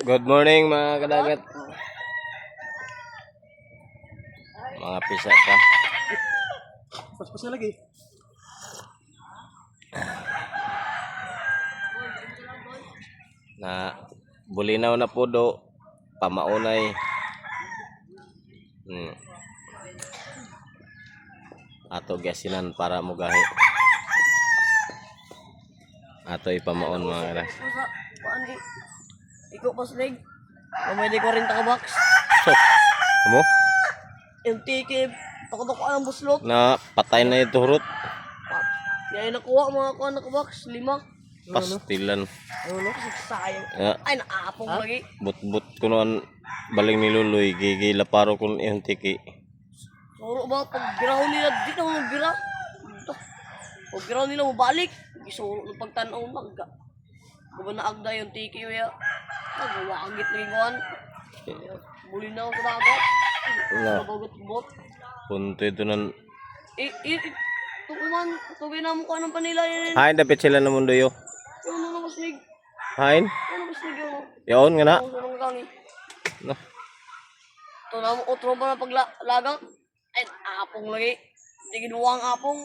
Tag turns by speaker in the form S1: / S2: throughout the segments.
S1: Good morning mga kadagat. Mga pisa pa.
S2: Pas-pas na lagi.
S1: Na bulinaw na po do pamaunay. Ato gasinan para mugahi. Ato ipamaon mga kadagat.
S3: Paano ikaw pas leg? May di 40 ka box.
S1: So, amo
S3: Yung tikip, takot-takot ang buslot.
S1: na patay na ito hurot.
S3: Yan nakuha mga kuha na ka box, 5.
S1: Pastilan.
S3: Ano kasi sayang.
S1: Ya,
S3: Ay naapong lagi.
S1: but ko noon baling ni Luloy gigila paro kun yung tiki.
S3: Suro ba pag giraw nila dito mo gira. Pag giraw nila mo balik, gisuro ng pagtanaw magga. Kuba na agda yung tiki ya. Nagawagit ni Juan. Buli na ako sa dagat.
S1: Na
S3: Nabagot bot.
S1: punto ito nan.
S3: Tukuman, tugay na mo ko anong panila yan.
S1: Hain dapat sila na mundo yo.
S3: Ano na mas nig?
S1: Hain.
S3: Ano mas nig yun?
S1: Yaon nga na.
S3: Ano sa mga gangi?
S1: No.
S3: Ito na mo utro ba na paglagang? Ay, apong lagi. Hindi ginuwang apong.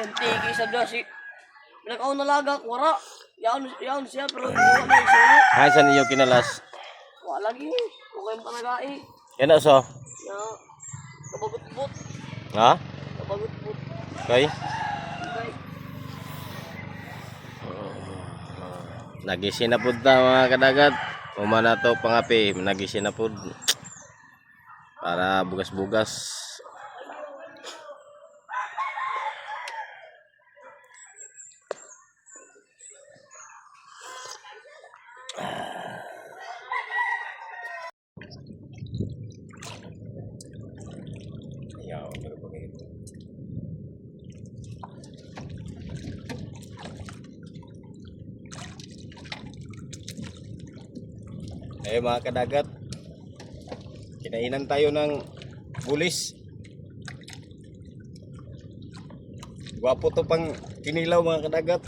S3: Yung tiki sa dasi. Pinakaw na lagak, wara. Yaon siya, pero ginuwa na yung sulo.
S1: Hain sa niyo kinalas.
S3: Wala lagi. Okay mo panagai.
S1: Yan na so.
S3: Na, kabagot-bot.
S1: Ha?
S3: Kabagot-bot.
S1: Okay.
S3: Okay.
S1: Nagisin na pud ta mga kadagat. Umana to pangapi, nagisin na pud. Para bugas-bugas. Yaw, berbagi. Mga kadagat, kinainan tayo ng bulis. Gwapo to pang kinilaw mga kadagat.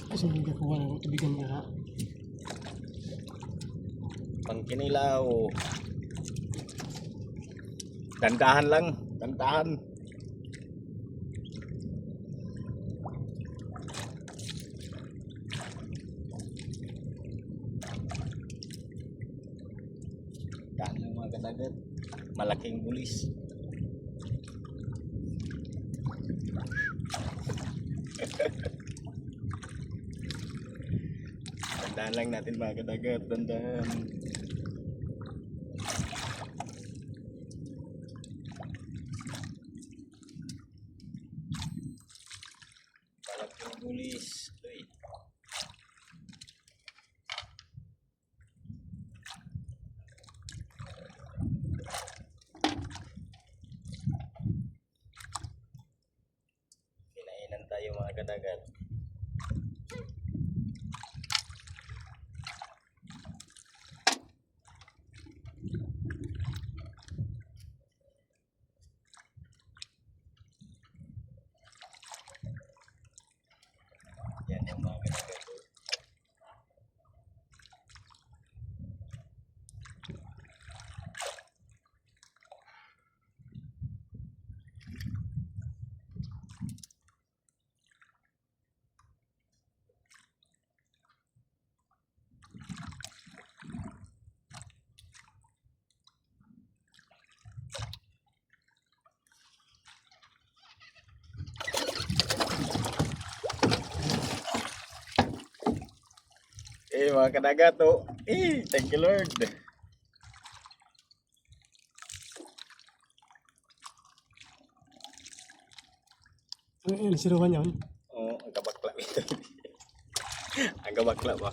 S2: Kasi hindi ko wala ng tubigan niya ha.
S1: Pang kinilaw. Dandahan lang, dandahan. Kano mga kadagat, malaking bulis. Dandahan lang natin mga kadagat, dandahan. Malaking bulis. Uy. Kinainan tayo mga kadagat. Yan yung mga kadagat. Mga kadagat oh. Thank you Lord.
S2: Ang siruhan yun.
S1: Oh, ang kabakla ito. Ang kabakla ba?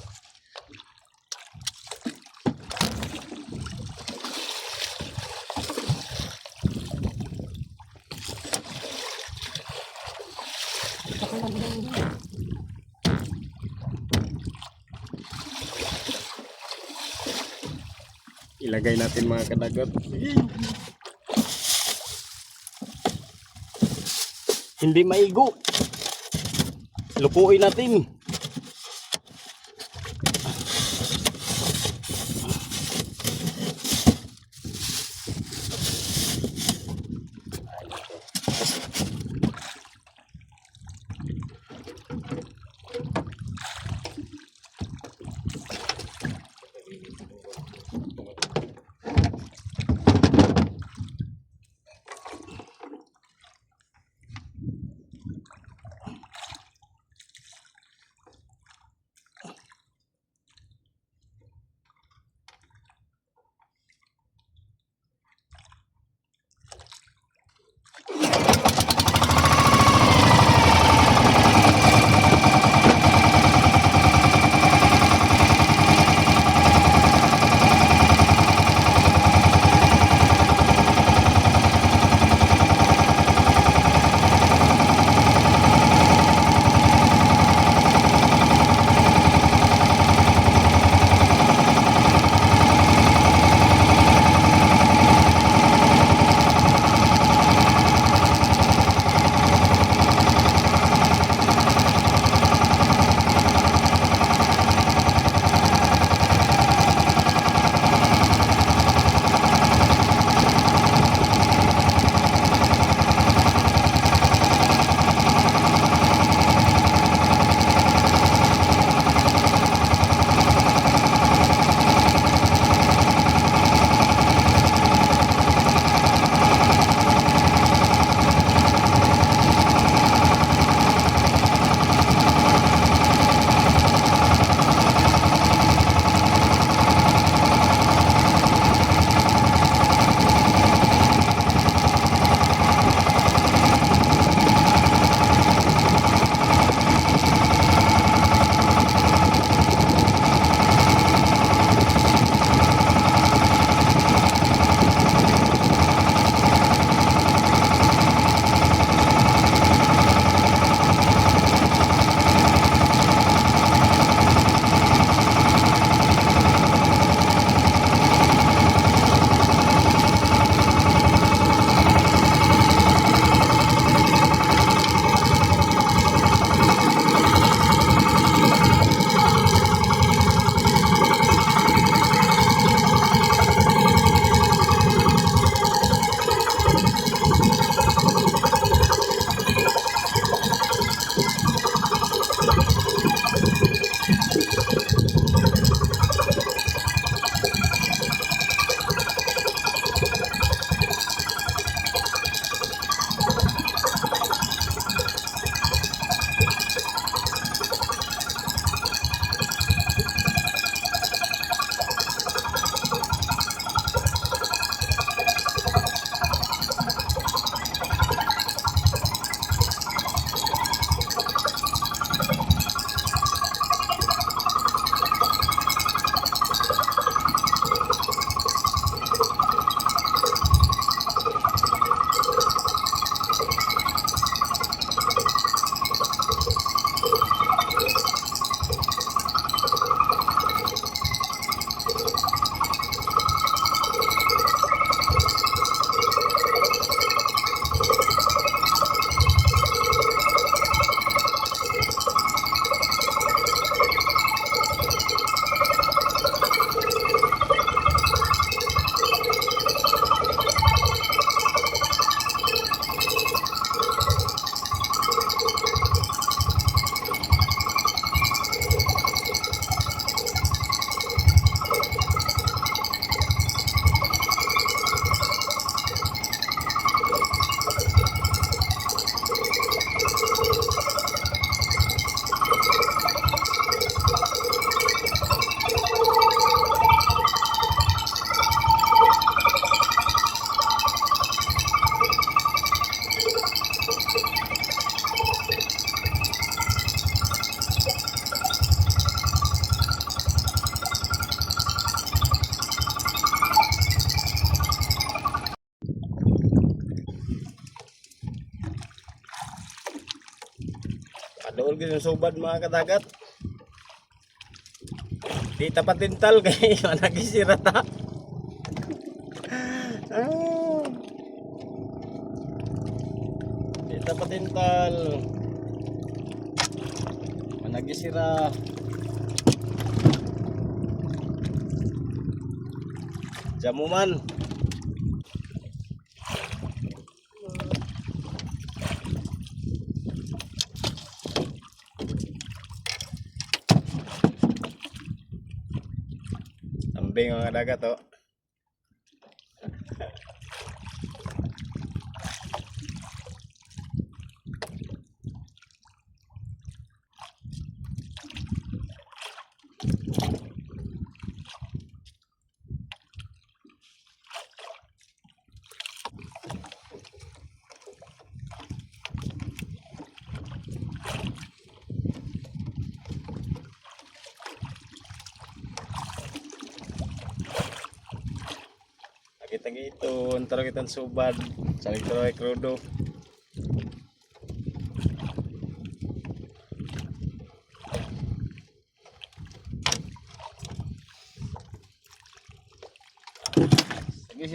S1: Ilagay natin mga kadagat. Hindi maigo. lukuin natin. Dool gyud yung subad mga kadagat. Di tapat tintal kay nagisira ta. Di tapat tintal. nagisira. Jamuman. Ambing mga dagat oh. Kita gitu, antara kita subad, saling terus krudo.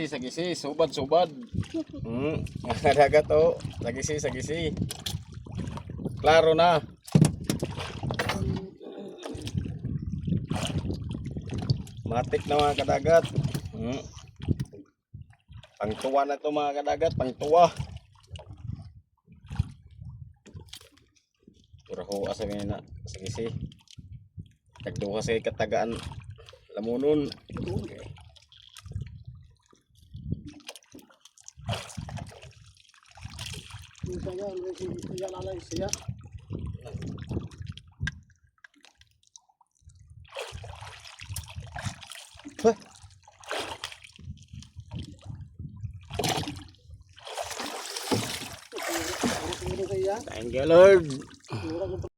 S1: Sagisi, subad. Dagat to, sagisi. Klaro na. Matik na mga kadagat. Pangtuwa na to mga kadagat, pangtuwa. Puraho asa na, sagisi. Tagduha sa katagaan lamunon.
S2: Saya lalay, saya.
S1: Huh? Thank you Lord.